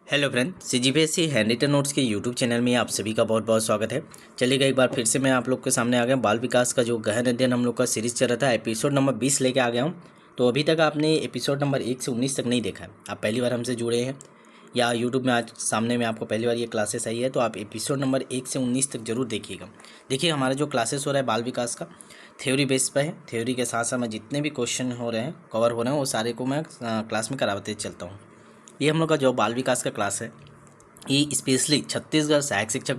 Hello friend, CGPSC hand written notes के YouTube channel में आप सभी का बहुत बहुत स्वागत है। चलिएगा एक बार फिर से मैं आप लोग के सामने आ गया। बाल विकास का जो गहन अध्ययन हम लोग का सीरीज़ चल रहा था, एपिसोड नंबर 20 लेके आ गया हूँ। तो अभी तक आपने एपिसोड नंबर 1 से 19 तक नहीं देखा है, आप पहली बार हमसे जुड़े हैं या यूट्यूब में आज सामने में आपको पहली बार ये क्लासेस आई है, तो आप एपिसोड नंबर 1 से 19 तक जरूर देखिएगा। देखिए हमारा जो क्लासेस हो रहा है बाल विकास का थ्योरी बेस पर है। थ्योरी के साथ साथ मैं जितने भी क्वेश्चन हो रहे हैं कवर हो रहे हैं वो सारे को मैं क्लास में कराते चलता हूँ। ये हम लोग का जो बाल विकास का क्लास है ये स्पेशली छत्तीसगढ़ सहायक शिक्षक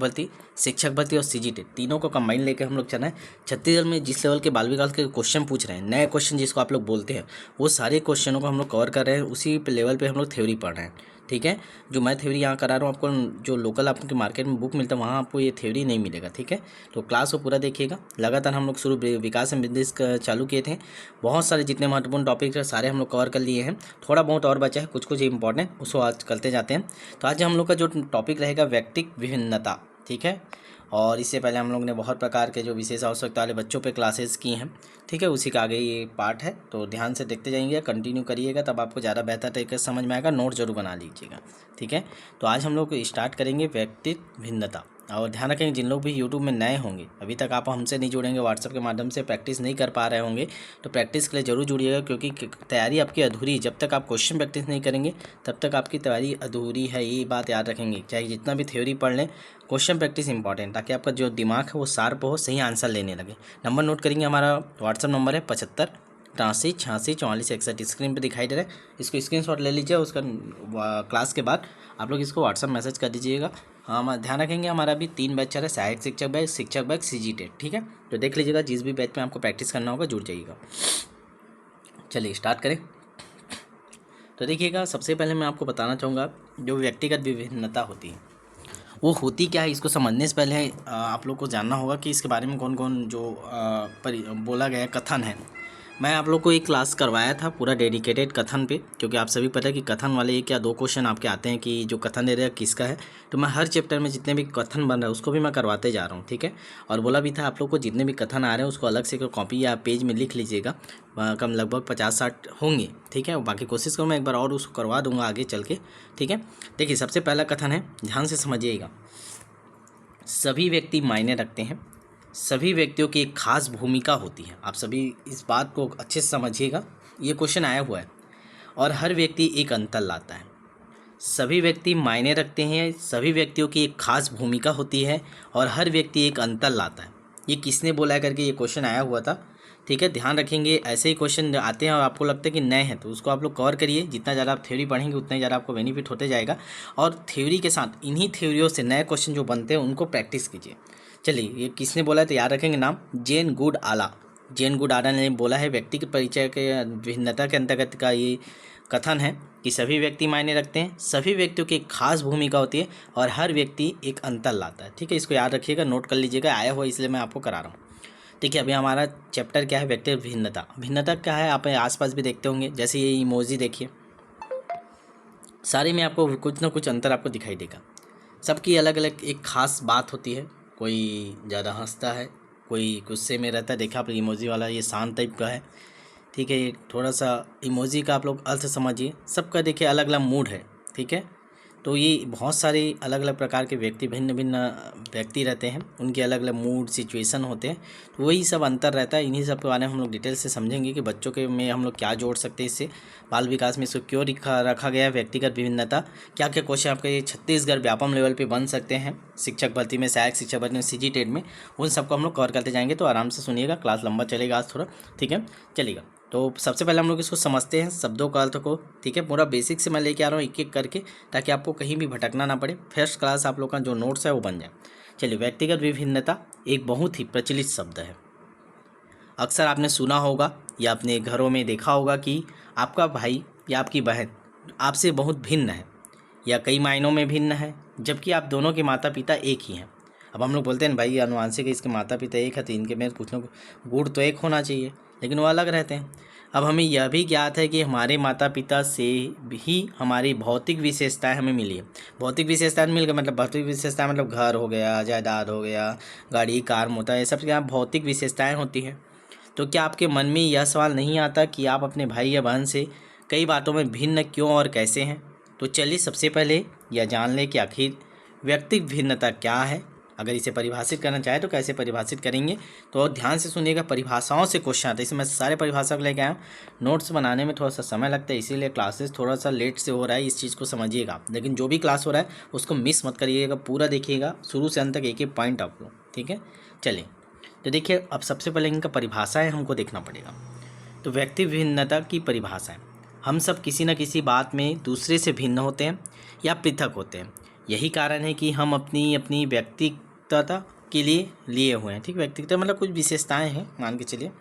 भर्ती और सीजीटी तीनों को कंबाइन लेकर हम लोग चल रहे हैं। छत्तीसगढ़ में जिस लेवल के बाल विकास के क्वेश्चन पूछ रहे हैं, नए क्वेश्चन जिसको आप लोग बोलते हैं, वो सारे क्वेश्चनों को हम लोग कवर कर रहे हैं। उसी लेवल पे हम लोग थ्योरी पढ़ रहे हैं। ठीक है, जो मैं थ्योरी यहाँ करा रहा हूँ, आपको जो लोकल आपके मार्केट में बुक मिलता है वहाँ आपको ये थ्योरी नहीं मिलेगा। ठीक है, तो क्लास को पूरा देखिएगा। लगातार हम लोग शुरू विकास एंड बिजनेस चालू किए थे। बहुत सारे जितने महत्वपूर्ण टॉपिक है सारे हम लोग कवर कर लिए हैं। थोड़ा बहुत और बचा है, कुछ कुछ इंपॉर्टेंट, उसको आज करते जाते हैं। तो आज हम लोग का जो टॉपिक रहेगा व्यक्तिक विभिन्नता। ठीक है, और इससे पहले हम लोग ने बहुत प्रकार के जो विशेष आवश्यकता वाले बच्चों पे क्लासेस की हैं। ठीक है, उसी का आगे ये पार्ट है, तो ध्यान से देखते जाएंगे, कंटिन्यू करिएगा, तब आपको ज़्यादा बेहतर तरीके से समझ में आएगा। नोट जरूर बना लीजिएगा। ठीक है, तो आज हम लोग स्टार्ट करेंगे व्यक्तिक भिन्नता। और ध्यान रखें, जिन लोग भी यूट्यूब में नए होंगे, अभी तक आप हमसे नहीं जुड़ेंगे, व्हाट्सएप के माध्यम से प्रैक्टिस नहीं कर पा रहे होंगे, तो प्रैक्टिस के लिए जरूर जुड़िएगा, क्योंकि तैयारी आपकी अधूरी, जब तक आप क्वेश्चन प्रैक्टिस नहीं करेंगे तब तक आपकी तैयारी अधूरी है। ये बात याद रखेंगे, चाहे जितना भी थ्योरी पढ़ लें, क्वेश्चन प्रैक्टिस इंपॉर्टेंट, ताकि आपका जो दिमाग है वो शार्प हो, सही आंसर लेने लगे। नंबर नोट करेंगे, हमारा व्हाट्सएप नंबर है 75 83 86 44 61, स्क्रीन पे दिखाई दे रहा है। इसको स्क्रीनशॉट ले लीजिए, उसका क्लास के बाद आप लोग इसको व्हाट्सएप मैसेज कर दीजिएगा। हम ध्यान रखेंगे, हमारा अभी 3 बैच चल रहा है, सहायक शिक्षक बैच सीजीटी। ठीक है, तो देख लीजिएगा, जिस भी बैच में आपको प्रैक्टिस करना होगा जुड़ जाइएगा। चलिए स्टार्ट करें। तो देखिएगा, सबसे पहले मैं आपको बताना चाहूँगा, जो व्यक्तिगत विभिन्नता होती है वो होती क्या है, इसको समझने से पहले आप लोग को जानना होगा कि इसके बारे में कौन कौन जो बोला गया कथन है। मैं आप लोग को एक क्लास करवाया था पूरा डेडिकेटेड कथन पे, क्योंकि आप सभी पता है कि कथन वाले एक या दो क्वेश्चन आपके आते हैं कि जो कथन दे रहा है किसका है। तो मैं हर चैप्टर में जितने भी कथन बन रहा है उसको भी मैं करवाते जा रहा हूँ। ठीक है, और बोला भी था आप लोग को जितने भी कथन आ रहे हैं उसको अलग से कॉपी या पेज में लिख लीजिएगा। कम लगभग 50-60 होंगे। ठीक है, बाकी कोशिश करूँ मैं एक बार और उसको करवा दूँगा आगे चल के। ठीक है, देखिए सबसे पहला कथन है, ध्यान से समझिएगा। सभी व्यक्ति मायने रखते हैं, सभी व्यक्तियों की एक खास भूमिका होती है। आप सभी इस बात को अच्छे से समझिएगा, ये क्वेश्चन आया हुआ है। और हर व्यक्ति एक अंतर लाता है। सभी व्यक्ति मायने रखते हैं, सभी व्यक्तियों की एक खास भूमिका होती है और हर व्यक्ति एक अंतर लाता है। ये किसने बोला है करके ये क्वेश्चन आया हुआ था। ठीक है, ध्यान रखेंगे, ऐसे ही क्वेश्चन आते हैं और आपको लगता है कि नए हैं तो उसको आप लोग कवर करिए। जितना ज़्यादा आप थ्योरी पढ़ेंगे उतना ही ज़्यादा आपको बेनिफिट होते जाएगा। और थ्योरी के साथ इन्हीं थ्योरियों से नए क्वेश्चन जो बनते हैं उनको प्रैक्टिस कीजिए। चलिए, ये किसने बोला है तो याद रखेंगे नाम, जेन गुड आला। जेन गुड आला ने बोला है, व्यक्ति के परिचय के भिन्नता के अंतर्गत का ये कथन है कि सभी व्यक्ति मायने रखते हैं, सभी व्यक्तियों की एक खास भूमिका होती है और हर व्यक्ति एक अंतर लाता है। ठीक है, इसको याद रखिएगा, नोट कर लीजिएगा, आया हुआ इसलिए मैं आपको करा रहा हूँ। देखिए अभी हमारा चैप्टर क्या है, व्यक्तिगत भिन्नता। भिन्नता क्या है, आप आसपास भी देखते होंगे, जैसे ये इमोजी देखिए, सारे में आपको कुछ ना कुछ अंतर आपको दिखाई देगा। सबकी अलग अलग एक खास बात होती है। कोई ज़्यादा हंसता है, कोई गुस्से में रहता है। देखा आप इमोजी वाला, ये शांत टाइप का है। ठीक है, ये थोड़ा सा इमोजी का आप लोग अर्थ समझिए। सबका देखिए अलग अलग मूड है। ठीक है, तो ये बहुत सारे अलग अलग प्रकार के व्यक्ति, भिन्न भिन्न व्यक्ति रहते हैं, उनके अलग अलग मूड सिचुएशन होते हैं, तो वही सब अंतर रहता है। इन्हीं सब के बारे में हम लोग डिटेल से समझेंगे कि बच्चों के में हम लोग क्या जोड़ सकते हैं, इससे बाल विकास में इसको क्यों रखा गया है व्यक्तिगत विभिन्नता। क्या क्या क्वेश्चन आपके ये छत्तीसगढ़ व्यापम लेवल पे बन सकते हैं, शिक्षक भर्ती में, सहायक शिक्षक भर्ती में, सीजीटेट में, उन सबको हम लोग कवर करते जाएंगे। तो आराम से सुनिएगा, क्लास लंबा चलेगा आज थोड़ा। ठीक है, चलिएगा। तो सबसे पहले हम लोग इसको समझते हैं, शब्दों का अर्थ को। ठीक है, पूरा बेसिक से मैं लेके आ रहा हूँ एक एक करके, ताकि आपको कहीं भी भटकना ना पड़े, फर्स्ट क्लास आप लोग का जो नोट्स है वो बन जाए। चलिए, व्यक्तिगत विभिन्नता एक बहुत ही प्रचलित शब्द है। अक्सर आपने सुना होगा या अपने घरों में देखा होगा कि आपका भाई या आपकी बहन आपसे बहुत भिन्न है या कई मायनों में भिन्न है, जबकि आप दोनों के माता पिता एक ही हैं। अब हम लोग बोलते हैं भाई अनुवांशिक इसके माता पिता एक है तो इनके में कुछ ना कुछ गुण तो एक होना चाहिए, लेकिन वो अलग रहते हैं। अब हमें यह भी ज्ञात है कि हमारे माता पिता से भी हमारी भौतिक विशेषताएं हमें मिली है। भौतिक विशेषताएं मिल गई, मतलब भौतिक विशेषताएं मतलब घर हो गया, जायदाद हो गया, गाड़ी कार मोटर, ये सब क्या भौतिक विशेषताएं होती हैं। तो क्या आपके मन में यह सवाल नहीं आता कि आप अपने भाई या बहन से कई बातों में भिन्न क्यों और कैसे हैं? तो चलिए सबसे पहले यह जान लें कि आखिर व्यक्तिगत भिन्नता क्या है। अगर इसे परिभाषित करना चाहे तो कैसे परिभाषित करेंगे, तो ध्यान से सुनिएगा। परिभाषाओं से क्वेश्चन आता है, इसमें मैं सारे परिभाषा को लेके आया हूँ। नोट्स बनाने में थोड़ा सा समय लगता है, इसीलिए क्लासेस थोड़ा सा लेट से हो रहा है, इस चीज़ को समझिएगा। लेकिन जो भी क्लास हो रहा है उसको मिस मत करिएगा, पूरा देखिएगा शुरू से अंत तक, एक एक पॉइंट आप लोग, ठीक है। चलिए तो देखिए, अब सबसे पहले इनका परिभाषाएँ हमको देखना पड़ेगा। तो व्यक्ति भिन्नता की परिभाषा है, हम सब किसी न किसी बात में दूसरे से भिन्न होते हैं या पृथक होते हैं। यही कारण है कि हम अपनी अपनी व्यक्तिगतता के लिए हुए हैं, ठीक। व्यक्तिगत मतलब कुछ विशेषताएं हैं, मान के चलिए।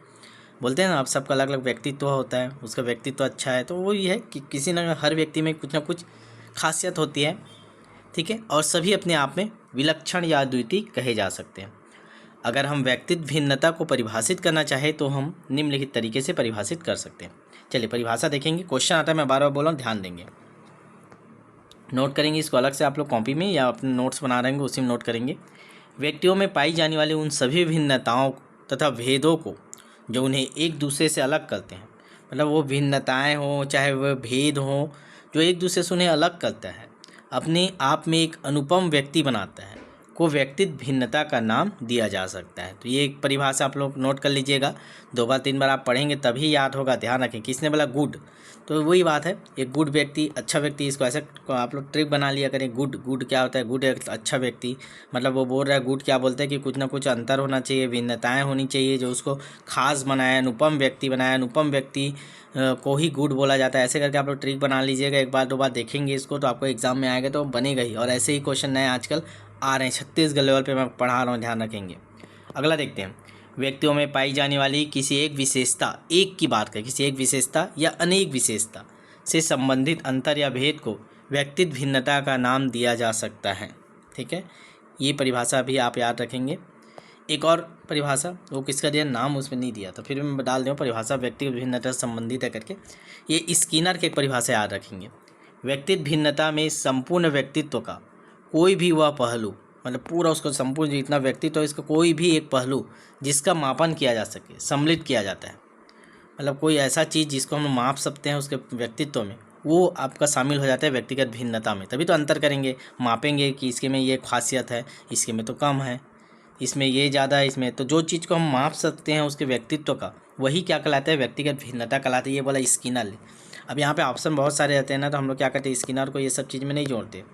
बोलते हैं ना, आप सबका अलग अलग व्यक्तित्व होता है, उसका व्यक्तित्व अच्छा है, तो वो ये है कि किसी न हर व्यक्ति में कुछ ना कुछ खासियत होती है, ठीक है। और सभी अपने आप में विलक्षण या अद्वितीय कहे जा सकते हैं। अगर हम व्यक्तित्व भिन्नता को परिभाषित करना चाहें तो हम निम्नलिखित तरीके से परिभाषित कर सकते हैं। चलिए परिभाषा देखेंगे। क्वेश्चन आता है, मैं बार बार बोल रहा हूँ, ध्यान देंगे, नोट करेंगे इसको अलग से आप लोग कॉपी में या अपने नोट्स बना रहे हैं उसी में नोट करेंगे। व्यक्तियों में पाई जाने वाली उन सभी भिन्नताओं तथा भेदों को जो उन्हें एक दूसरे से अलग करते हैं, मतलब वो भिन्नताएं हों चाहे वह भेद हों, जो एक दूसरे से उन्हें अलग करता है, अपने आप में एक अनुपम व्यक्ति बनाता है, को व्यक्तित्व भिन्नता का नाम दिया जा सकता है। तो ये एक परिभाषा आप लोग नोट कर लीजिएगा, 2 बार 3 बार आप पढ़ेंगे तभी याद होगा। ध्यान रखें, किसने बोला गुड, तो वही बात है, एक गुड व्यक्ति, अच्छा व्यक्ति, इसको ऐसे आप लोग ट्रिक बना लिया करें। गुड गुड क्या होता है, गुड एक अच्छा व्यक्ति, मतलब वो बोल रहा है गुड क्या बोलते हैं कि कुछ ना कुछ अंतर होना चाहिए, भिन्नताएं होनी चाहिए जो उसको खास बनाया, अनुपम व्यक्ति बनाया। अनुपम व्यक्ति को ही गुड बोला जाता है। ऐसे करके आप लोग ट्रिक बना लीजिएगा, 1 बार 2 बार देखेंगे इसको तो आपको एग्जाम में आएगा तो बनेगा ही। और ऐसे ही क्वेश्चन नए आजकल आ रहे हैं, छत्तीसगढ़ लेवल पे मैं पढ़ा रहा हूँ, ध्यान रखेंगे। अगला देखते हैं, व्यक्तियों में पाई जाने वाली किसी एक विशेषता, एक की बात करें, किसी एक विशेषता या अनेक विशेषता से संबंधित अंतर या भेद को व्यक्तित्व भिन्नता का नाम दिया जा सकता है, ठीक है। ये परिभाषा भी आप याद रखेंगे। एक और परिभाषा, वो किसका दिया, नाम उसमें नहीं दिया, तो फिर मैं डाल दूँ परिभाषा व्यक्तिगत भिन्नता से संबंधित है करके। ये स्किनर की एक परिभाषा याद रखेंगे। व्यक्तित्व भिन्नता में संपूर्ण व्यक्तित्व का कोई भी वह पहलू, मतलब पूरा उसका संपूर्ण जितना व्यक्तित्व है इसका कोई भी एक पहलू जिसका मापन किया जा सके, सम्मिलित किया जाता है। मतलब कोई ऐसा चीज़ जिसको हम माप सकते हैं उसके व्यक्तित्व में, वो आपका शामिल हो जाता है व्यक्तिगत भिन्नता में। तभी तो अंतर करेंगे, मापेंगे कि इसके में ये खासियत है, इसके में तो कम है, इसमें ये ज़्यादा है, इसमें तो जो चीज़ को हम माप सकते हैं उसके व्यक्तित्व का, वही क्या कहलाता है, व्यक्तिगत भिन्नता कहलाती है। ये बोला स्किनर। अब यहाँ पे ऑप्शन बहुत सारे रहते हैं ना, तो हम लोग क्या करते हैं, स्किनर को ये सब चीज़ में नहीं जोड़ते,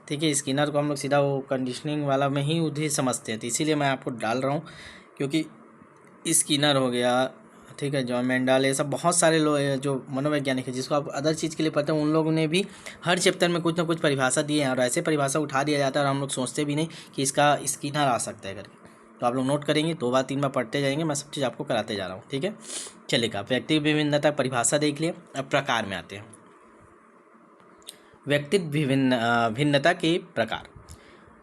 ठीक है। स्किनर को हम लोग सीधा वो कंडीशनिंग वाला में ही उधर समझते हैं, तो इसीलिए मैं आपको डाल रहा हूँ, क्योंकि स्किनर हो गया, ठीक है, जॉन मेंडल, ये सब बहुत सारे लोग जो मनोवैज्ञानिक है जिसको आप अदर चीज़ के लिए पढ़ते हैं, उन लोगों ने भी हर चैप्टर में कुछ ना कुछ परिभाषा दिए हैं, और ऐसे परिभाषा उठा दिया जाता है और हम लोग सोचते भी नहीं कि इसका स्किनर आ सकता है करके। तो आप लोग नोट करेंगे, 2 बार 3 बार पढ़ते जाएंगे, मैं सब चीज़ आपको कराते जा रहा हूँ, ठीक है। चलेगा, व्यक्तिगत विभिन्नता परिभाषा देख लिया। अब प्रकार में आते हैं। व्यक्तिगत भिन्नता के प्रकार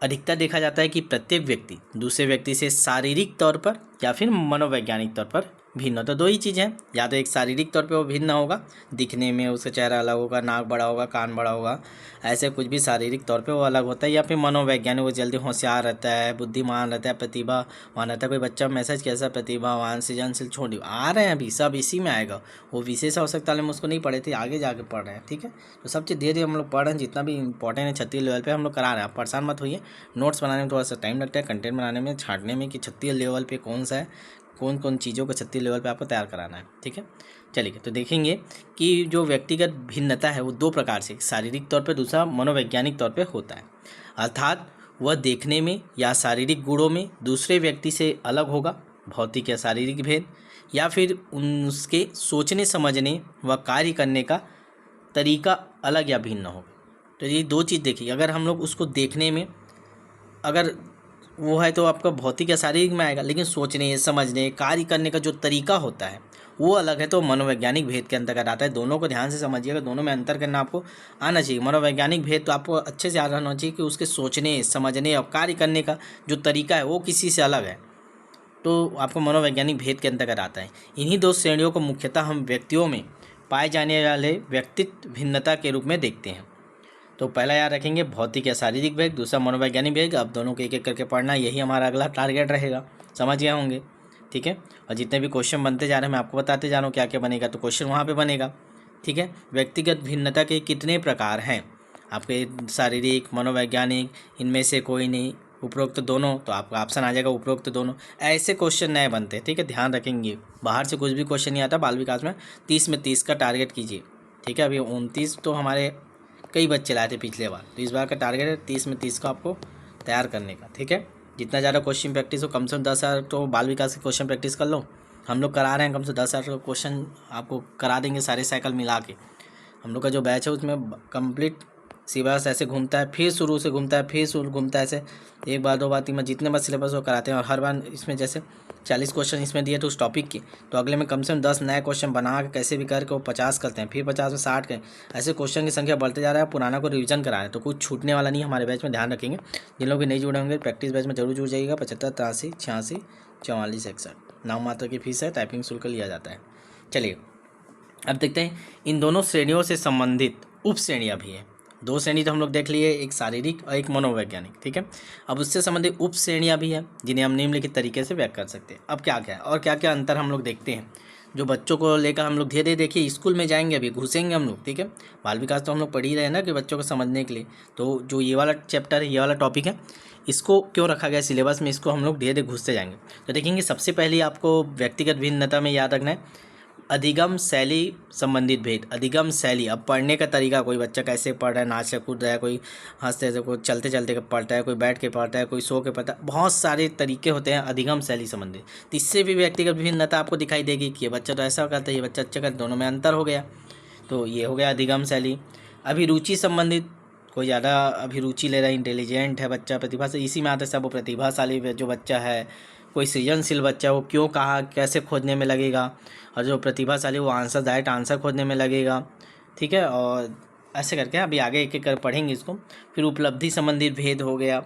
अधिकतर देखा जाता है कि प्रत्येक व्यक्ति दूसरे व्यक्ति से शारीरिक तौर पर या फिर मनोवैज्ञानिक तौर पर भिन्न। तो 2 ही चीज़ हैं, या तो एक शारीरिक तौर पे वो भिन्न होगा, दिखने में उसका चेहरा अलग होगा, नाक बड़ा होगा, कान बड़ा होगा, ऐसे कुछ भी शारीरिक तौर पे वो अलग होता है। या फिर मनोवैज्ञानिक, वो जल्दी होशियार रहता है, बुद्धिमान रहता है, प्रतिभावान रहता है। कोई बच्चा मैसेज कैसा, प्रतिभावान, सृजनशील, छोड़ आ रहे हैं अभी सब इसी में आएगा। वो विशेष आवश्यकता में उसको नहीं पढ़े थे, आगे जाके पढ़ रहे हैं, ठीक है। तो सब चीज़ धीरे धीरे हम लोग पढ़ रहे हैं, जितना भी इंपॉर्टेंट है 36 लेवल पर हम लोग करा रहे हैं। आप परेशान मत होइए, नोट्स बनाने में थोड़ा सा टाइम लगता है, कंटेंट बनाने में, छाँटने में कि 36 लेवल पे कौन सा है, कौन कौन चीज़ों को 36 लेवल पे आपको तैयार कराना है, ठीक है। चलिए तो देखेंगे कि जो व्यक्तिगत भिन्नता है वो 2 प्रकार से, शारीरिक तौर पे, दूसरा मनोवैज्ञानिक तौर पे होता है। अर्थात वह देखने में या शारीरिक गुणों में दूसरे व्यक्ति से अलग होगा, भौतिक या शारीरिक भेद, या फिर उसके सोचने समझने व कार्य करने का तरीका अलग या भिन्न होगा। तो ये 2 चीज़ देखिए, अगर हम लोग उसको देखने में अगर वो है तो आपका भौतिक या शारीरिक में आएगा, लेकिन सोचने समझने कार्य करने का जो तरीका होता है वो अलग है, तो मनोवैज्ञानिक भेद के अंतर्गत आता है। दोनों को ध्यान से समझिएगा, दोनों में अंतर करना आपको आना चाहिए। मनोवैज्ञानिक भेद तो आपको अच्छे से याद रहना चाहिए कि उसके सोचने समझने और कार्य करने का जो तरीका है वो किसी से अलग है, तो आपको मनोवैज्ञानिक भेद के अंतर्गत आता है। इन्हीं 2 श्रेणियों को मुख्यतः हम व्यक्तियों में पाए जाने वाले व्यक्तित्व भिन्नता के रूप में देखते हैं। तो पहला याद रखेंगे भौतिक या शारीरिक भेद, दूसरा मनोवैज्ञानिक भेद। अब दोनों को एक एक करके पढ़ना, यही हमारा अगला टारगेट रहेगा, समझ गए होंगे, ठीक है। और जितने भी क्वेश्चन बनते जा रहे हैं मैं आपको बताते जा रहा हूँ क्या क्या बनेगा, तो क्वेश्चन वहाँ पे बनेगा, ठीक है। व्यक्तिगत भिन्नता के कितने प्रकार हैं? आपके शारीरिक, मनोवैज्ञानिक, इनमें से कोई नहीं, उपरोक्त दोनों, तो आपका ऑप्शन आ जाएगा उपरोक्त दोनों। ऐसे क्वेश्चन नए बनते हैं, ठीक है, ध्यान रखेंगे। बाहर से कुछ भी क्वेश्चन नहीं आता बाल विकास में। 30 में 30 का टारगेट कीजिए, ठीक है। अभी 29 तो हमारे कई बच्चे लाए थे पिछले बार, तो इस बार का टारगेट है 30 में 30 का आपको तैयार करने का, ठीक है। जितना ज़्यादा क्वेश्चन प्रैक्टिस हो, कम से कम 10,000 तो बाल विकास के क्वेश्चन प्रैक्टिस कर लो। हम लोग करा रहे हैं, कम से 10,000 क्वेश्चन आपको करा देंगे सारे साइकिल मिला के। हम लोग का जो बैच है उसमें कंप्लीट सिलेबस ऐसे घूमता है, फिर शुरू से घूमता है, फिर शुरू घूमता है, ऐसे एक बार 2 बार 3 बार जितने बार सिलेबस वो कराते हैं। और हर बार इसमें जैसे 40 क्वेश्चन इसमें दिए तो उस टॉपिक के, तो अगले में कम से कम 10 नए क्वेश्चन बना के कैसे भी करके वो 50 करते हैं, फिर 50 में 60 के, ऐसे क्वेश्चन की संख्या बढ़ते जा रहा है। पुराना को रिवीजन करा रहे हैं, तो कुछ छूटने वाला नहीं हमारे बैच में, ध्यान रखेंगे। जिन लोग भी नहीं जुड़े होंगे प्रैक्टिस बैच में जरूर जुड़ जाइएगा। 75 83 86 44 61 नाम मात्र की फीस है, टाइपिंग शुल्क लिया जाता है। चलिए अब देखते हैं इन दोनों श्रेणियों से संबंधित उप श्रेणियाँ भी हैं। 2 श्रेणी तो हम लोग देख लिए, एक शारीरिक और एक मनोवैज्ञानिक, ठीक है। अब उससे संबंधित उप श्रेणियाँ भी हैं जिन्हें हम निम्नलिखित तरीके से व्यक्त कर सकते हैं। अब क्या क्या है और क्या क्या अंतर हम लोग देखते हैं, जो बच्चों को लेकर हम लोग धीरे धीरे देखिए स्कूल में जाएंगे, अभी घुसेंगे हम लोग, ठीक है। बाल विकास तो हम लोग पढ़ ही रहे हैं ना कि बच्चों को समझने के लिए। तो जो ये वाला चैप्टर है, ये वाला टॉपिक है, इसको क्यों रखा गया सिलेबस में, इसको हम लोग धीरे धीरे घुसते जाएंगे। तो देखेंगे सबसे पहले आपको व्यक्तिगत भिन्नता में याद रखना है अधिगम शैली संबंधित भेद। अधिगम शैली, अब पढ़ने का तरीका, कोई बच्चा कैसे पढ़ रहा है, नाच कूद रहा है, कोई हंसते से, कोई चलते चलते पढ़ता है, कोई बैठ के पढ़ता है, कोई सो के पढ़ता है, बहुत सारे तरीके होते हैं अधिगम शैली संबंधित। तो इससे भी व्यक्तिगत भिन्नता आपको दिखाई देगी कि ये बच्चा तो ऐसा करता है, ये बच्चा अच्छा करता है, दोनों में अंतर हो गया। तो ये हो गया अधिगम शैली। अभिरुचि संबंधित, कोई ज़्यादा अभिरुचि ले रहा है, इंटेलिजेंट है बच्चा, प्रतिभा से इसी में आता है सब, वो प्रतिभाशाली जो बच्चा है, कोई सृजनशील बच्चा, वो क्यों कहा कैसे खोजने में लगेगा, और जो प्रतिभाशाली वो आंसर डायरेक्ट आंसर खोजने में लगेगा, ठीक है। और ऐसे करके अभी आगे एक एक कर पढ़ेंगे इसको। फिर उपलब्धि संबंधित भेद हो गया।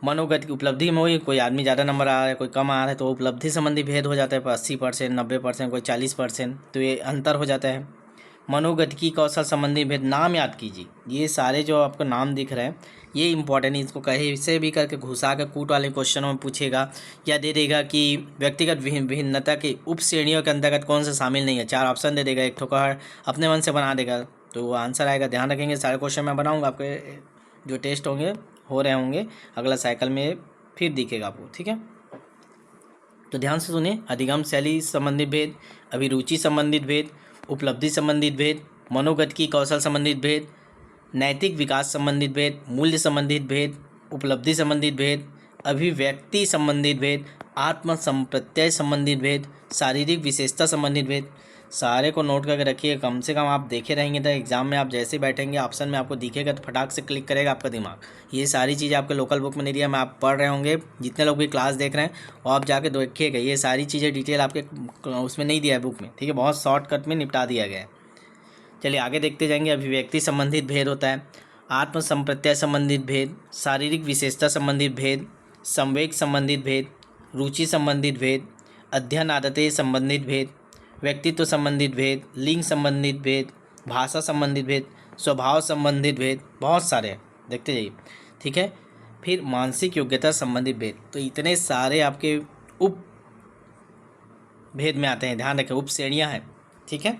मनोगत की उपलब्धि में वही, कोई आदमी ज़्यादा नंबर आ रहा है, कोई कम आ रहा है, तो उपलब्धि संबंधी भेद हो जाता है, 80%, 90%, कोई 40%, तो ये अंतर हो जाता है। मनोगतिकी कौशल संबंधी भेद, नाम याद कीजिए, ये सारे जो आपको नाम दिख रहे हैं ये इंपॉर्टेंट है। इसको कहीं से भी करके घुसा कर कूट वाले क्वेश्चनों में पूछेगा या दे देगा कि व्यक्तिगत भिन्नता की उप श्रेणियों के अंतर्गत कौन सा शामिल नहीं है, 4 ऑप्शन दे देगा, एक ठोकर अपने मन से बना देगा, तो वो आंसर आएगा। ध्यान रखेंगे सारे क्वेश्चन मैं बनाऊँगा, आपके जो टेस्ट होंगे हो रहे होंगे अगला साइकिल में फिर दिखेगा आपको, ठीक है। तो ध्यान से सुनिए, अधिगम शैली संबंधित भेद, अभिरुचि संबंधित भेद, उपलब्धि संबंधित भेद, मनोगतिकी कौशल संबंधित भेद, नैतिक विकास संबंधित भेद, मूल्य संबंधित भेद, उपलब्धि संबंधित भेद, अभिव्यक्ति संबंधित भेद, आत्म संप्रत्यय संबंधित भेद, शारीरिक विशेषता संबंधित भेद। सारे को नोट करके रखिए, कम से कम आप देखे रहेंगे तो एग्जाम में आप जैसे बैठेंगे ऑप्शन में आपको दिखेगा तो फटाक से क्लिक करेगा आपका दिमाग। ये सारी चीज़ें आपके लोकल बुक में नहीं दिया, मैं आप पढ़ रहे होंगे, जितने लोग भी क्लास देख रहे हैं वो आप जाके देखिएगा, ये सारी चीज़ें डिटेल आपके उसमें नहीं दिया है बुक में, ठीक है, बहुत शॉर्टकट में निपटा दिया गया है। चलिए आगे देखते जाएंगे। अभिव्यक्ति संबंधित भेद होता है, आत्म संप्रत्यय संबंधित भेद, शारीरिक विशेषता संबंधित भेद, संवेग संबंधित भेद, रुचि संबंधित भेद, अध्ययन आदतें संबंधित भेद, व्यक्तित्व संबंधित भेद, लिंग संबंधित भेद, भाषा संबंधित भेद, स्वभाव संबंधित भेद, बहुत सारे हैं, देखते जाइए, ठीक है। फिर मानसिक योग्यता संबंधित भेद, तो इतने सारे आपके उप भेद में आते हैं, ध्यान रखें, उप श्रेणियाँ हैं, ठीक है।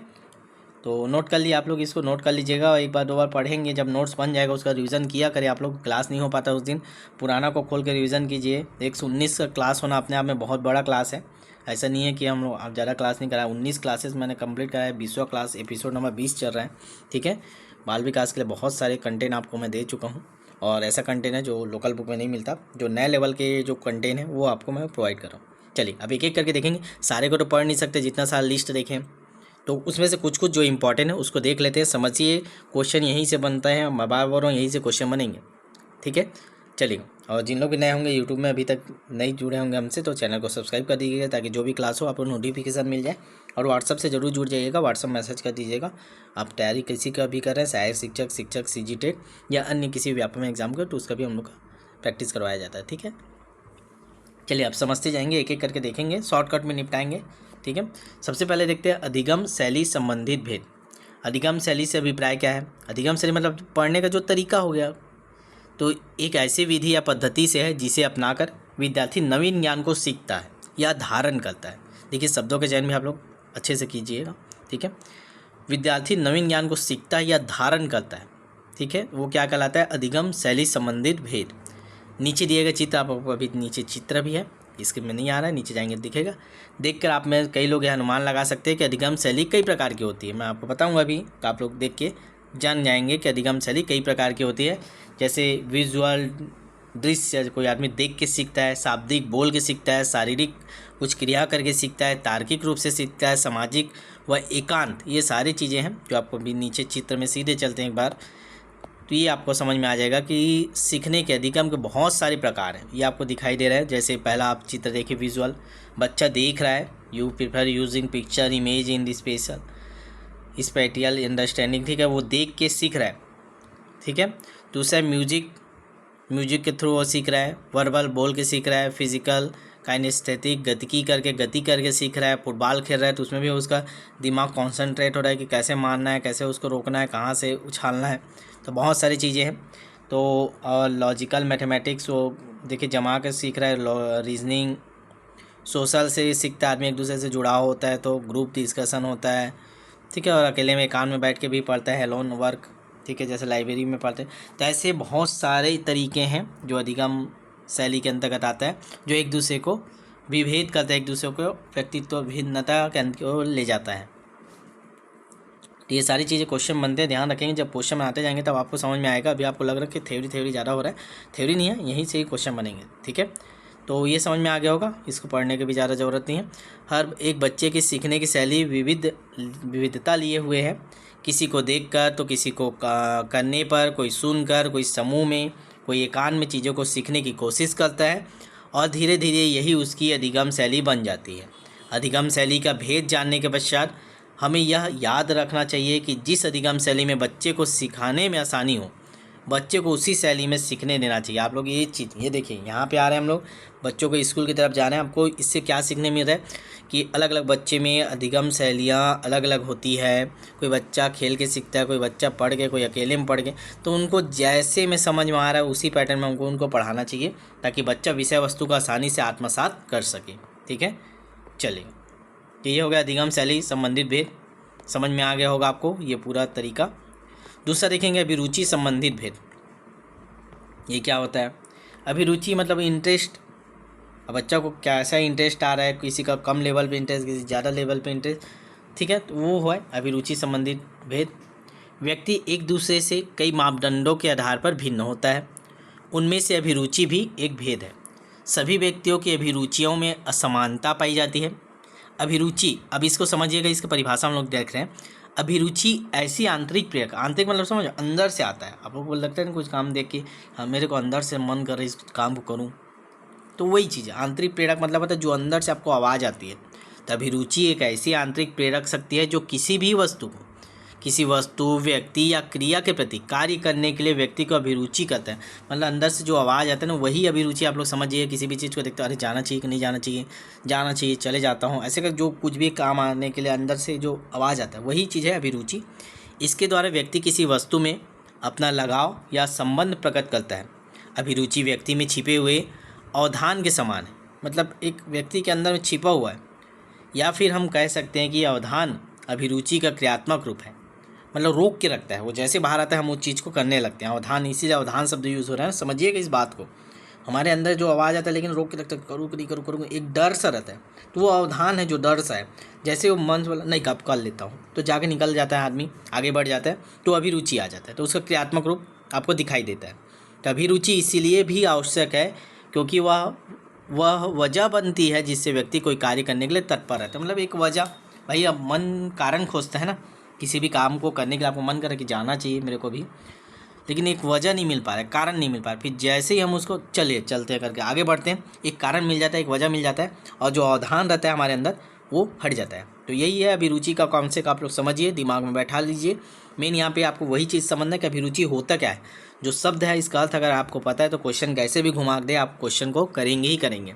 तो नोट कर लिए आप लोग, इसको नोट कर लीजिएगा, एक बार 2 बार पढ़ेंगे, जब नोट्स बन जाएगा उसका रिवीजन किया करें आप लोग। क्लास नहीं हो पाता उस दिन, पुराना को खोल कर रिवीजन कीजिए। 119 का क्लास होना अपने आप में बहुत बड़ा क्लास है, ऐसा नहीं है कि हम लोग आप ज़्यादा क्लास नहीं कराए, 19 क्लासेस मैंने कंप्लीट कराया, 20वां क्लास एपिसोड नंबर 20 चल रहा है, ठीक है। बाल विकास के लिए बहुत सारे कंटेंट आपको मैं दे चुका हूँ, और ऐसा कंटेंट है जो लोकल बुक में नहीं मिलता, जो नए लेवल के जो कंटेंट है वो आपको मैं प्रोवाइड कर रहा हूँ। चलिए अब एक एक करके देखेंगे, सारे को तो पढ़ नहीं सकते, जितना सारा लिस्ट देखें तो उसमें से कुछ कुछ जो इंपॉर्टेंट है उसको देख लेते हैं, समझिए क्वेश्चन यहीं से बनता है, मैं बार बार यहीं से क्वेश्चन बनेंगे, ठीक है। चलिए, और जिन लोग भी नए होंगे यूट्यूब में अभी तक नहीं जुड़े होंगे हमसे, तो चैनल को सब्सक्राइब कर दीजिएगा ताकि जो भी क्लास हो आपको नोटिफिकेशन मिल जाए। और व्हाट्सअप से जरूर जुड़ जाइएगा, व्हाट्सअप मैसेज कर दीजिएगा। आप तैयारी किसी का भी कर रहे हैं, सहायक शिक्षक CG टेट या अन्य किसी व्यापक एग्जाम का, तो उसका भी हम लोग का प्रैक्टिस करवाया जाता है, ठीक है। चलिए आप समझते जाएंगे, एक एक करके देखेंगे, शॉर्टकट में निपटाएंगे, ठीक है। सबसे पहले देखते हैं अधिगम शैली संबंधित भेद। अधिगम शैली से अभिप्राय क्या है? अधिगम शैली मतलब पढ़ने का जो तरीका हो गया, तो एक ऐसी विधि या पद्धति से है जिसे अपनाकर विद्यार्थी नवीन ज्ञान को सीखता है या धारण करता है। देखिए शब्दों के चयन भी आप लोग अच्छे से कीजिएगा, ठीक है। विद्यार्थी नवीन ज्ञान को सीखता है या धारण करता है, ठीक है, वो क्या कहलाता है, अधिगम शैली संबंधित भेद। नीचे दिए गए चित्र, आपको अभी नीचे चित्र भी है, इसके में नहीं आ रहा है, नीचे जाएंगे दिखेगा। देखकर आप में कई लोग यह अनुमान लगा सकते हैं कि अधिगम शैली कई प्रकार की होती है। मैं आपको बताऊंगा अभी, तो आप लोग देख के जान जाएंगे कि अधिगम शैली कई प्रकार की होती है। जैसे विजुअल, दृश्य, कोई आदमी देख के सीखता है, शाब्दिक बोल के सीखता है, शारीरिक कुछ क्रिया करके सीखता है, तार्किक रूप से सीखता है, सामाजिक व एकांत, ये सारी चीज़ें हैं जो आपको भी नीचे चित्र में सीधे चलते हैं एक बार, तो ये आपको समझ में आ जाएगा कि सीखने के अधिगम के बहुत सारे प्रकार हैं। ये आपको दिखाई दे रहा है। जैसे पहला आप चित्र देखिए, विजुअल, बच्चा देख रहा है, you prefer using picture image in the special spatial understanding, ठीक है, वो देख के सीख रहा है, ठीक है। दूसरा म्यूजिक, म्यूजिक के थ्रू वो सीख रहा है। वर्बल, बोल के सीख रहा है। फिजिकल, काइनेस्थेटिक, गतिकी करके, गति करके सीख रहा है। फुटबॉल खेल रहा है तो उसमें भी उसका दिमाग कॉन्सनट्रेट हो रहा है कि कैसे मारना है, कैसे उसको रोकना है, कहाँ से उछालना है, तो बहुत सारी चीज़ें हैं। तो और लॉजिकल, मैथमेटिक्स, वो देखिए जमा कर सीख रहा है। रीजनिंग, सोशल से सीखता है, आदमी एक दूसरे से जुड़ाव होता है तो ग्रुप डिस्कशन होता है, ठीक है। और अकेले में एकांत में बैठ के भी पढ़ता है, एलोन वर्क, ठीक है, जैसे लाइब्रेरी में पढ़ते हैं। तो ऐसे बहुत सारे तरीके हैं जो अधिगम शैली के अंतर्गत आता है, जो एक दूसरे को विभेद करता है, एक दूसरे को व्यक्तित्व भिन्नता के अंत को ले जाता है। तो ये सारी चीज़ें क्वेश्चन बनते हैं, ध्यान रखेंगे। जब क्वेश्चन आते जाएंगे तब आपको समझ में आएगा। अभी आपको लग रहा है कि थ्योरी ज़्यादा हो रहा है, थ्योरी नहीं है, यहीं से ही क्वेश्चन बनेंगे, ठीक है। तो ये समझ में आ गया होगा, इसको पढ़ने की भी ज़्यादा ज़रूरत नहीं है। हर एक बच्चे की सीखने की शैली विविधता लिए हुए है, किसी को देखकर तो किसी को करने पर, कोई सुनकर, कोई समूह में, कोई एकांत में चीज़ों को सीखने की कोशिश करता है और धीरे धीरे यही उसकी अधिगम शैली बन जाती है। अधिगम शैली का भेद जानने के पश्चात हमें यह याद रखना चाहिए कि जिस अधिगम शैली में बच्चे को सिखाने में आसानी हो, बच्चे को उसी शैली में सीखने देना चाहिए। आप लोग ये चीज़, ये देखिए यहाँ पे आ रहे हैं हम लोग, बच्चों को स्कूल की तरफ जा रहे हैं। आपको इससे क्या सीखने मिल रहा है कि अलग अलग बच्चे में अधिगम शैलियाँ अलग अलग होती है। कोई बच्चा खेल के सीखता है, कोई बच्चा पढ़ के, कोई अकेले में पढ़ के। तो उनको जैसे में समझ में आ रहा है उसी पैटर्न में हमको उनको पढ़ाना चाहिए, ताकि बच्चा विषय वस्तु को आसानी से आत्मसात कर सके, ठीक है। चलिए, तो ये हो गया अधिगम शैली संबंधित भेद, समझ में आ गया होगा आपको ये पूरा तरीका। दूसरा देखेंगे अभिरुचि संबंधित भेद। ये क्या होता है? अभिरुचि मतलब इंटरेस्ट। अब बच्चा को कैसा इंटरेस्ट आ रहा है, किसी का कम लेवल पे इंटरेस्ट, किसी ज़्यादा लेवल पे इंटरेस्ट, ठीक है, तो वो है अभिरुचि संबंधित भेद। व्यक्ति एक दूसरे से कई मापदंडों के आधार पर भिन्न होता है, उनमें से अभिरुचि भी एक भेद है। सभी व्यक्तियों की अभिरुचियों में असमानता पाई जाती है। अभिरुचि, अब इसको समझिएगा, इसकी परिभाषा हम लोग देख रहे हैं। अभिरुचि ऐसी आंतरिक प्रेरक, आंतरिक मतलब समझो अंदर से आता है। आप लोग को लगता है ना कुछ काम देख के, हाँ मेरे को अंदर से मन कर रहा है इस काम को करूँ, तो वही चीज़ है आंतरिक प्रेरक, मतलब होता है जो अंदर से आपको आवाज़ आती है। तो अभिरुचि एक ऐसी आंतरिक प्रेरक शक्ति है जो किसी भी वस्तु को, किसी वस्तु, व्यक्ति या क्रिया के प्रति कार्य करने के लिए व्यक्ति को अभिरुचि करता है। मतलब अंदर से जो आवाज़ आता है ना, वही अभिरुचि। आप लोग समझिए, किसी भी चीज़ को देखते हो, अरे जाना चाहिए कि नहीं जाना चाहिए, जाना चाहिए, चले जाता हूँ, ऐसे का जो कुछ भी काम आने के लिए अंदर से जो आवाज़ आता है, वही चीज़ है अभिरुचि। इसके द्वारा व्यक्ति किसी वस्तु में अपना लगाव या संबंध प्रकट करता है। अभिरुचि व्यक्ति में छिपे हुए अवधान के समान है, मतलब एक व्यक्ति के अंदर में छिपा हुआ है, या फिर हम कह सकते हैं कि अवधान अभिरुचि का क्रियात्मक रूप है, मतलब रोक के रखता है। वो जैसे बाहर आता है हम उस चीज़ को करने लगते हैं। अवधान, इसीलिए अवधान शब्द यूज़ हो रहा है, समझिएगा इस बात को। हमारे अंदर जो आवाज़ आता है लेकिन रोक के रखता है, करूँ कि नहीं करूँ, करूँगा, एक डर सा रहता है, तो वो अवधान है जो डर सा है। जैसे वो मन वाला नहीं, कब कर लेता हूँ, तो जाके निकल जाता है आदमी, आगे बढ़ जाता है, तो अभिरुचि आ जाता है, तो उसका क्रियात्मक रूप आपको दिखाई देता है। तो अभिरुचि इसीलिए भी आवश्यक है क्योंकि वह वजह बनती है जिससे व्यक्ति कोई कार्य करने के लिए तत्पर रहता है। मतलब एक वजह, भाई अब मन कारण खोजता है ना, किसी भी काम को करने के लिए आपको मन करे कि जाना चाहिए मेरे को भी, लेकिन एक वजह नहीं मिल पा रहा है, कारण नहीं मिल पा रहा। फिर जैसे ही हम उसको चलते करके आगे बढ़ते हैं, एक कारण मिल जाता है, एक वजह मिल जाता है, और जो अवधान रहता है हमारे अंदर वो हट जाता है। तो यही है अभिरुचि का कॉन्सेप्ट, आप लोग समझिए, दिमाग में बैठा लीजिए। मेन यहाँ पे आपको वही चीज़ समझना है कि अभिरुचि होता क्या है। जो शब्द है इसका अर्थ अगर आपको पता है तो क्वेश्चन कैसे भी घुमा दे, आप क्वेश्चन को करेंगे ही करेंगे।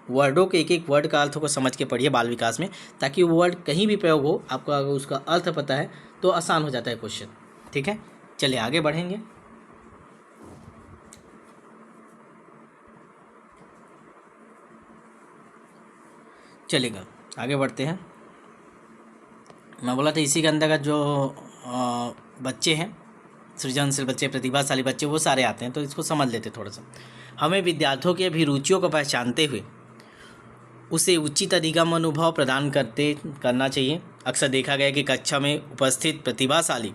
वर्डों के एक एक वर्ड का अर्थ को समझ के पढ़िए बाल विकास में, ताकि वो वर्ड कहीं भी प्रयोग हो, आपको अगर उसका अर्थ पता है तो आसान हो जाता है क्वेश्चन, ठीक है। चलिए आगे बढ़ेंगे। चलेगा, आगे बढ़ते हैं। मैं बोला था इसी के अंतर्गत जो बच्चे हैं, सृजनशील बच्चे, प्रतिभाशाली बच्चे, वो सारे आते हैं। तो इसको समझ लेते थोड़ा सा। हमें विद्यार्थियों की अभिरुचियों को पहचानते हुए उसे उचित अधिगम अनुभव प्रदान करना चाहिए। अक्सर देखा गया कि कक्षा में उपस्थित प्रतिभाशाली,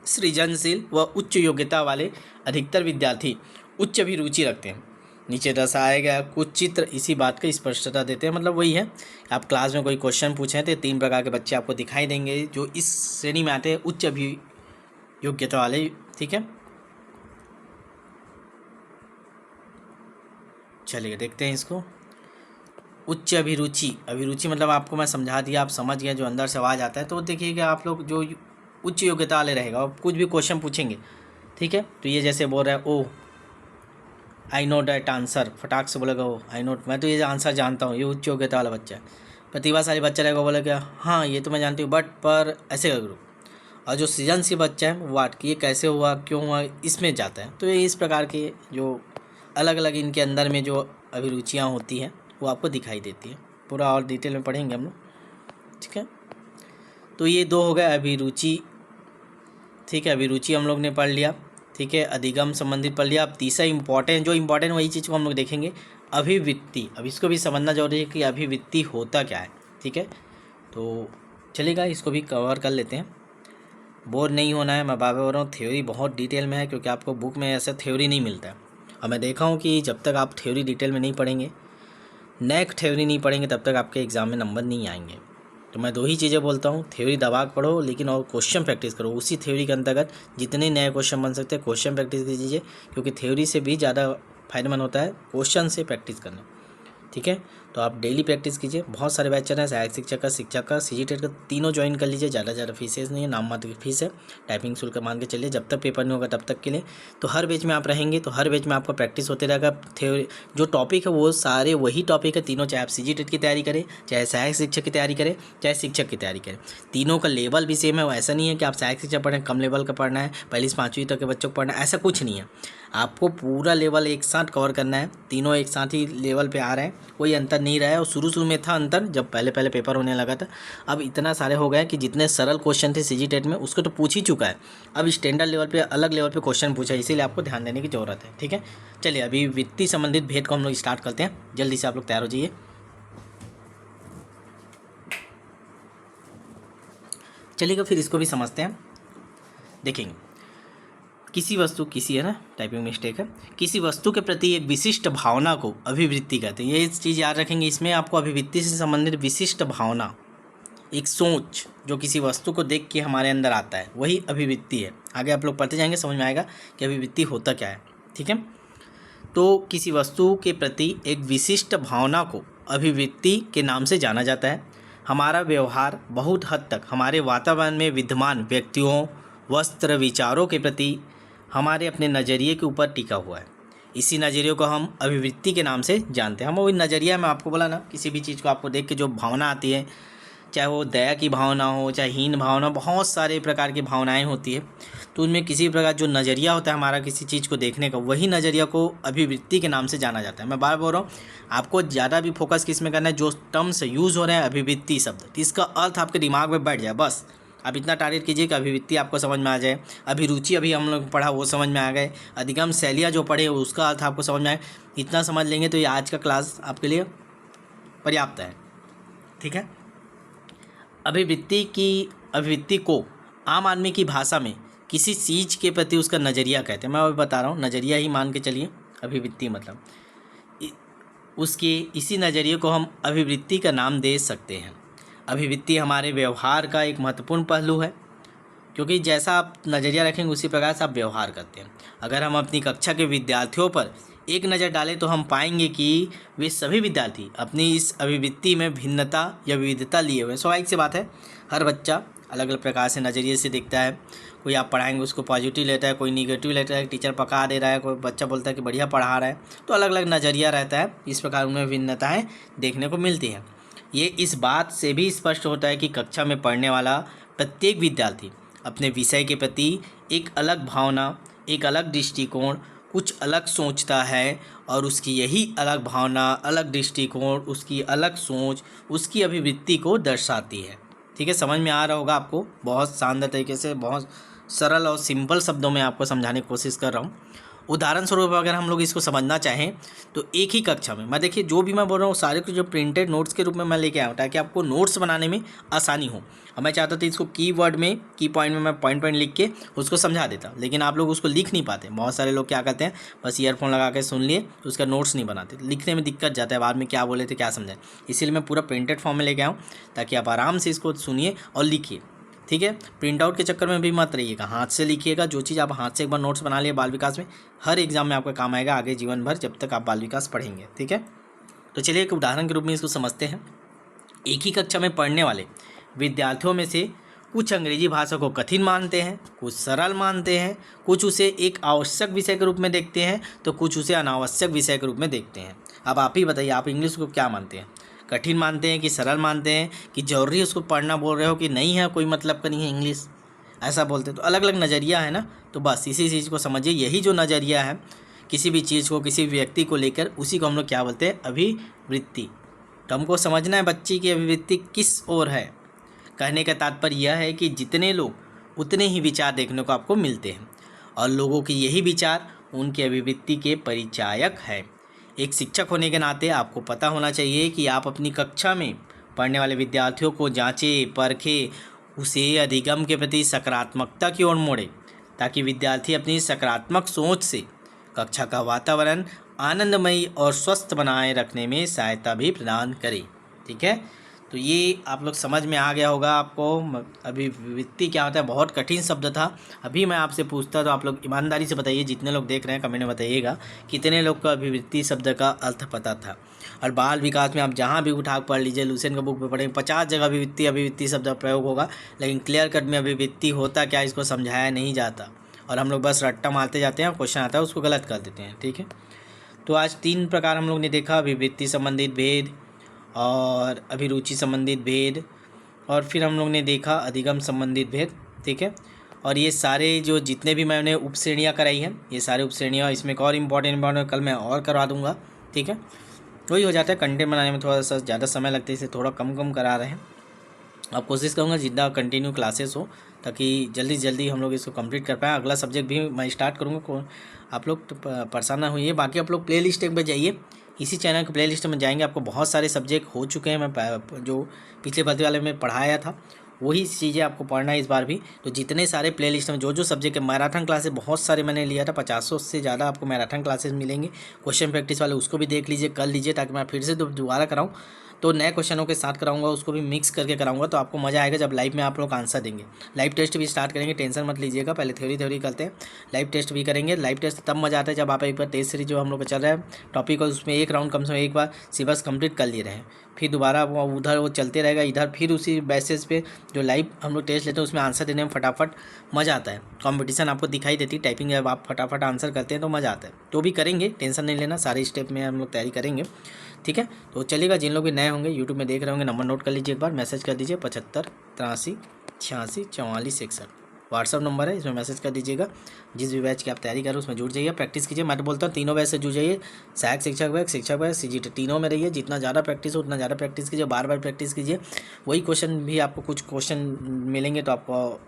सृजनशील व उच्च योग्यता वाले अधिकतर विद्यार्थी उच्च अभिरुचि रखते हैं। नीचे दर्शाया गया कुछ चित्र इसी बात का स्पष्टता देते हैं। मतलब वही है, आप क्लास में कोई क्वेश्चन पूछें तो 3 प्रकार के बच्चे आपको दिखाई देंगे जो इस श्रेणी में आते हैं, उच्च अभियोग्यता वाले। ठीक है, चलिए देखते हैं इसको। उच्च अभिरुचि, अभिरुचि मतलब आपको मैं समझा दिया, आप समझ गए। जो अंदर से आवाज़ आता है तो देखिएगा आप लोग, जो उच्च योग्यता वाले रहेगा और कुछ भी क्वेश्चन पूछेंगे, ठीक है, तो ये जैसे बोल रहा है ओ आई नो डैट आंसर, फटाक से बोलेगा ओ आई नोट, मैं तो ये आंसर जानता हूँ, ये उच्च योग्यता वाला बच्चा है। प्रतिभाशाली बच्चा रहेगा, बोलेगा हाँ ये तो मैं जानती हूँ बट पर ऐसे करो। और जो सृजनशील बच्चा है वो कि ये कैसे हुआ, क्यों हुआ, इसमें जाता है। तो ये इस प्रकार के जो अलग अलग इनके अंदर में जो अभिरुचियाँ होती हैं वो आपको दिखाई देती है। पूरा और डिटेल में पढ़ेंगे हम लोग, ठीक है। तो ये 2 हो गए अभिरुचि, ठीक है, अभिरुचि हम लोग ने पढ़ लिया, ठीक है। अधिगम संबंधित पढ़ लिया। अब तीसरा इम्पॉर्टेंट वही चीज़ को हम लोग देखेंगे, अभिवृत्ति। अब इसको भी समझना जरूरी है कि अभिवृत्ति होता क्या है, ठीक है। तो चलेगा, इसको भी कवर कर लेते हैं, बोर नहीं होना है। मैं बार बार बोल रहा हूँ, थ्योरी बहुत डिटेल में है क्योंकि आपको बुक में ऐसा थ्योरी नहीं मिलता है। और मैं देखा हूँ कि जब तक आप थ्योरी डिटेल में नहीं पढ़ेंगे, नेक थ्योरी नहीं पढ़ेंगे, तब तक आपके एग्ज़ाम में नंबर नहीं आएंगे। तो मैं 2 ही चीज़ें बोलता हूँ, थ्योरी दबा के पढ़ो लेकिन और क्वेश्चन प्रैक्टिस करो। उसी थ्योरी के अंतर्गत जितने नए क्वेश्चन बन सकते हैं क्वेश्चन प्रैक्टिस कीजिए, क्योंकि थ्योरी से भी ज़्यादा फायदेमंद होता है क्वेश्चन से प्रैक्टिस करना, ठीक है। तो आप डेली प्रैक्टिस कीजिए। बहुत सारे बैच चल रहे हैं, सहायक शिक्षक का CGTET का, तीनों ज्वाइन कर लीजिए। ज़्यादा फीसेस नहीं है, नाम मात्र की फीस है। टाइपिंग शुल्क मान के चलिए, जब तक पेपर नहीं होगा तब तक के लिए। तो हर बैच में आप रहेंगे तो हर बैच में आपका प्रैक्टिस होते रहेगा। थ्योरी जो टॉपिक है वो सारे वही टॉपिक है तीनों, चाहे आप CGTET की तैयारी करें, चाहे सहायक शिक्षक की तैयारी करें, चाहे शिक्षक की तैयारी करें, तीनों का लेवल भी सेम है। ऐसा नहीं है कि आप सहायक शिक्षक पढ़ें कम लेवल का पढ़ना है, पहली से 5वीं तक के बच्चों को पढ़ना है, ऐसा कुछ नहीं है। आपको पूरा लेवल एक साथ कवर करना है, तीनों एक साथ ही लेवल पे आ रहे हैं, कोई अंतर नहीं रहा है। और शुरू में था अंतर, जब पहले पेपर होने लगा था। अब इतना सारे हो गए कि जितने सरल क्वेश्चन थे CGTET में उसको तो पूछ ही चुका है, अब स्टैंडर्ड लेवल पे अलग लेवल पे क्वेश्चन पूछा है, इसीलिए आपको ध्यान देने की ज़रूरत है, ठीक है। चलिए अभी वित्तीय संबंधित भेद को हम लोग स्टार्ट करते हैं, जल्दी से आप लोग तैयार हो जाइए। चलिएगा फिर इसको भी समझते हैं, देखेंगे। किसी वस्तु, किसी है ना टाइपिंग मिस्टेक है, किसी वस्तु के प्रति एक विशिष्ट भावना को अभिवृत्ति कहते हैं। ये चीज़ याद रखेंगे, इसमें आपको अभिवृत्ति से संबंधित विशिष्ट भावना, एक सोच जो किसी वस्तु को देख के हमारे अंदर आता है, वही अभिवृत्ति है। आगे आप लोग पढ़ते जाएंगे, समझ में आएगा कि अभिवृत्ति होता क्या है, ठीक है। तो किसी वस्तु के प्रति एक विशिष्ट भावना को अभिवृत्ति के नाम से जाना जाता है। हमारा व्यवहार बहुत हद तक हमारे वातावरण में विद्यमान व्यक्तियों, वस्त्र, विचारों के प्रति हमारे अपने नज़रिए के ऊपर टिका हुआ है। इसी नज़रिए को हम अभिवृत्ति के नाम से जानते हैं। हम वही नज़रिया में आपको बोला ना, किसी भी चीज़ को आपको देख के जो भावना आती है, चाहे वो दया की भावना हो, चाहे हीन भावना, बहुत सारे प्रकार की भावनाएं होती है। तो उनमें किसी प्रकार जो नज़रिया होता है हमारा किसी चीज़ को देखने का, वही नज़रिया को अभिवृत्ति के नाम से जाना जाता है। मैं बार बोल रहा हूँ, आपको ज़्यादा भी फोकस किस में करना है, जो टर्म्स यूज़ हो रहे हैं अभिवृत्ति शब्द, इसका अर्थ आपके दिमाग में बैठ जाए। बस आप इतना टारगेट कीजिए कि अभिवृत्ति आपको समझ में आ जाए। अभिरुचि अभी हम लोग पढ़ा वो समझ में आ गए, अधिगम शैलियाँ जो पढ़े उसका अर्थ आपको समझ में आए। इतना समझ लेंगे तो ये आज का क्लास आपके लिए पर्याप्त है, ठीक है। अभिवृत्ति को आम आदमी की भाषा में किसी चीज़ के प्रति उसका नज़रिया कहते हैं। मैं अभी बता रहा हूँ, नज़रिया ही मान के चलिए। अभिवृत्ति मतलब उसके इसी नज़रिए को हम अभिवृत्ति का नाम दे सकते हैं। अभिवृत्ति हमारे व्यवहार का एक महत्वपूर्ण पहलू है, क्योंकि जैसा आप नज़रिया रखेंगे उसी प्रकार से आप व्यवहार करते हैं। अगर हम अपनी कक्षा के विद्यार्थियों पर एक नज़र डालें तो हम पाएंगे कि वे सभी विद्यार्थी अपनी इस अभिवृत्ति में भिन्नता या विविधता लिए हुए। स्वाभाविक सी बात है, हर बच्चा अलग अलग प्रकार से नज़रिए से देखता है। कोई आप पढ़ाएंगे उसको पॉजिटिव लेता है, कोई निगेटिव लेता है, टीचर पका दे रहा है, कोई बच्चा बोलता है कि बढ़िया पढ़ा रहा है। तो अलग अलग नज़रिया रहता है, इस प्रकार उनमें भिन्नताएँ देखने को मिलती हैं। ये इस बात से भी स्पष्ट होता है कि कक्षा में पढ़ने वाला प्रत्येक विद्यार्थी अपने विषय के प्रति एक अलग भावना, एक अलग दृष्टिकोण, कुछ अलग सोचता है, और उसकी यही अलग भावना, अलग दृष्टिकोण, उसकी अलग सोच उसकी अभिवृत्ति को दर्शाती है। ठीक है, समझ में आ रहा होगा आपको। बहुत शानदार तरीके से, बहुत सरल और सिंपल शब्दों में आपको समझाने की कोशिश कर रहा हूँ। उदाहरण स्वरूप अगर हम लोग इसको समझना चाहें तो एक ही कक्षा में मैं देखिए जो भी मैं बोल रहा हूँ सारे को जो प्रिंटेड नोट्स के रूप में मैं लेके आया हूँ ताकि आपको नोट्स बनाने में आसानी हो। और मैं चाहता था इसको की वर्ड में, की पॉइंट में मैं पॉइंट लिख के उसको समझा देता, लेकिन आप लोग उसको लिख नहीं पाते। बहुत सारे लोग क्या करते हैं, बस ईयरफोन लगा के सुन लिए तो उसका नोट्स नहीं बनाते, लिखने में दिक्कत जाता है, बाद में क्या बोले थे क्या समझाए। इसीलिए मैं पूरा प्रिंटेड फॉर्म में लेके आया हूँ ताकि आप आराम से इसको सुनिए और लिखिए। ठीक है, प्रिंट आउट के चक्कर में भी मत रहिएगा, हाथ से लिखिएगा। जो चीज़ आप हाथ से एक बार नोट्स बना लिए बाल विकास में, हर एग्जाम में आपका काम आएगा आगे जीवन भर जब तक आप बाल विकास पढ़ेंगे। ठीक है, तो चलिए एक उदाहरण के रूप में इसको समझते हैं। एक ही कक्षा में पढ़ने वाले विद्यार्थियों में से कुछ अंग्रेजी भाषा को कठिन मानते हैं, कुछ सरल मानते हैं, कुछ उसे एक आवश्यक विषय के रूप में देखते हैं तो कुछ उसे अनावश्यक विषय के रूप में देखते हैं। अब आप ही बताइए, आप इंग्लिश को क्या मानते हैं? कठिन मानते हैं कि सरल मानते हैं कि जरूरी उसको पढ़ना बोल रहे हो कि नहीं है, कोई मतलब का नहीं है इंग्लिश, ऐसा बोलते हैं। तो अलग अलग नज़रिया है ना, तो बस इसी चीज़ को समझिए। यही जो नज़रिया है किसी भी चीज़ को, किसी व्यक्ति को लेकर, उसी को हम लोग क्या बोलते हैं? अभिवृत्ति। तो हमको समझना है बच्ची की अभिवृत्ति किस ओर है। कहने का तात्पर्य यह है कि जितने लोग उतने ही विचार देखने को आपको मिलते हैं और लोगों की यही विचार उनकी अभिवृत्ति के परिचायक है। एक शिक्षक होने के नाते आपको पता होना चाहिए कि आप अपनी कक्षा में पढ़ने वाले विद्यार्थियों को जांचें, परखें, उसे अधिगम के प्रति सकारात्मकता की ओर मोड़े ताकि विद्यार्थी अपनी सकारात्मक सोच से कक्षा का वातावरण आनंदमयी और स्वस्थ बनाए रखने में सहायता भी प्रदान करे। ठीक है, तो ये आप लोग समझ में आ गया होगा आपको। अभिवृत्ति क्या होता है, बहुत कठिन शब्द था। अभी मैं आपसे पूछता तो आप लोग ईमानदारी से बताइए, जितने लोग देख रहे हैं कमेंट में बताइएगा कितने लोग को अभिवृत्ति शब्द का अर्थ पता था। और बाल विकास में आप जहाँ भी उठा पढ़ लीजिए, लुसेंट का बुक में पढ़ेंगे 50 जगह अभिवृत्ति शब्द का प्रयोग होगा, लेकिन क्लियर कट में अभिवृत्ति होता क्या इसको समझाया नहीं जाता और हम लोग बस रट्टा मारते जाते हैं, क्वेश्चन आता है उसको गलत कर देते हैं। ठीक है, तो आज 3 प्रकार हम लोग ने देखा, अभिवृत्ति संबंधित भेद और अभिरुचि संबंधित भेद, और फिर हम लोग ने देखा अधिगम संबंधित भेद। ठीक है, और ये सारे जो जितने भी मैंने उपश्रेणियाँ कराई हैं, ये सारे उपश्रेणियाँ, इसमें एक और इम्पॉर्टेंट कल मैं और करवा दूँगा। ठीक है, वही हो जाता है, कंटेंट बनाने में थोड़ा सा ज़्यादा समय लगता है, इसे थोड़ा कम करा रहे हैं। अब कोशिश करूँगा जितना कंटिन्यू क्लासेस हो ताकि जल्दी जल्दी हम लोग इसको कंप्लीट कर पाएँ। अगला सब्जेक्ट भी मैं स्टार्ट करूँगा, आप लोग परेशान ना होइए। बाकी आप लोग प्लेलिस्ट एक बार जाइए, इसी चैनल के प्लेलिस्ट में जाएंगे, आपको बहुत सारे सब्जेक्ट हो चुके हैं। मैं जो पिछले भर्ती वाले में पढ़ाया था वही चीज़ें आपको पढ़ना है इस बार भी। तो जितने सारे प्लेलिस्ट में जो सब्जेक्ट है, मैराथन क्लासेस बहुत सारे मैंने लिया था, 50 से ज़्यादा आपको मैराथन क्लासेस मिलेंगे। क्वेश्चन प्रैक्टिस वाले उसको भी देख लीजिए, कर लीजिए, ताकि मैं फिर से दोबारा कराऊँ तो नए क्वेश्चनों के साथ कराऊंगा, उसको भी मिक्स करके कराऊंगा। तो आपको मज़ा आएगा जब लाइव में आप लोग आंसर देंगे। लाइव टेस्ट भी स्टार्ट करेंगे, टेंशन मत लीजिएगा, पहले थ्योरी करते हैं, लाइव टेस्ट भी करेंगे। लाइव टेस्ट तब मज़ा आता है जब आप एक बार टेस्ट सीरीज जो हम लोग का चल रहा है टॉपिक और उसमें एक राउंड कम से कम एक बार सिलेबस कंप्लीट कर लिए रहे, फिर दोबारा वो उधर वो चलते रहेगा, इधर फिर उसी बेसिस पे जो लाइव हम लोग टेस्ट लेते हैं उसमें आंसर देने में फटाफट मज़ा आता है। कंपटीशन आपको दिखाई देती, टाइपिंग जब आप फटाफट आंसर करते हैं तो मज़ा आता है। तो भी करेंगे, टेंशन नहीं लेना, सारे स्टेप में हम लोग तैयारी करेंगे। ठीक है, तो चलिएगा। जिन लोग भी नए होंगे यूट्यूब में देख रहे होंगे, नंबर नोट कर लीजिए, एक बार मैसेज कर दीजिए 75 83 86 44 61 व्हाट्सअप नंबर है, इसमें मैसेज कर दीजिएगा। जिस भी बैच की आप तैयारी करें उसमें जुड़ जाइए, प्रैक्टिस कीजिए। मैं तो बोलता हूँ तीनों बैच से जुड़ जाइए, सहायक शिक्षक बैच CGT, तीनों में रहिए। जितना ज़्यादा प्रैक्टिस हो उतना ज़्यादा प्रैक्टिस कीजिए, बार प्रैक्टिस कीजिए। वही क्वेश्चन भी आपको कुछ क्वेश्चन मिलेंगे तो आपको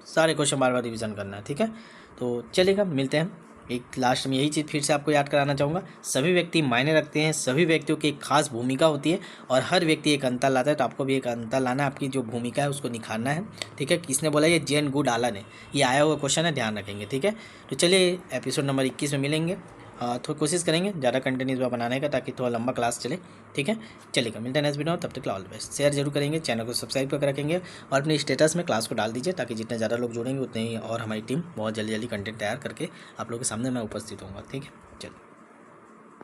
सारे क्वेश्चन बार रिविज़न करना है। ठीक है, तो चलिएगा, मिलते हैं। एक लास्ट में यही चीज़ फिर से आपको याद कराना चाहूँगा, सभी व्यक्ति मायने रखते हैं, सभी व्यक्तियों की एक खास भूमिका होती है और हर व्यक्ति एक अंतर लाता है। तो आपको भी एक अंतर लाना है, आपकी जो भूमिका है उसको निखारना है। ठीक है, किसने बोला? ये जेन गुड आला ने, ये आया हुआ क्वेश्चन है, ध्यान रखेंगे। ठीक है, तो चलिए एपिसोड नंबर 21 में मिलेंगे। थोड़ी कोशिश करेंगे ज़्यादा कंटेंट इस बार बनाने का ताकि थोड़ा लंबा क्लास चले। ठीक है, चलिएगा, मिलते हैं नेक्स्ट वीडियो। तब तक ऑल द बेस्ट। शेयर जरूर करेंगे, चैनल को सब्सक्राइब करके रखेंगे और अपने स्टेटस में क्लास को डाल दीजिए ताकि जितने ज़्यादा लोग जुड़ेंगे उतने ही और हमारी टीम बहुत जल्दी कंटेंट तैयार करके आप लोगों के सामने मैं उपस्थित होऊंगा। ठीक है।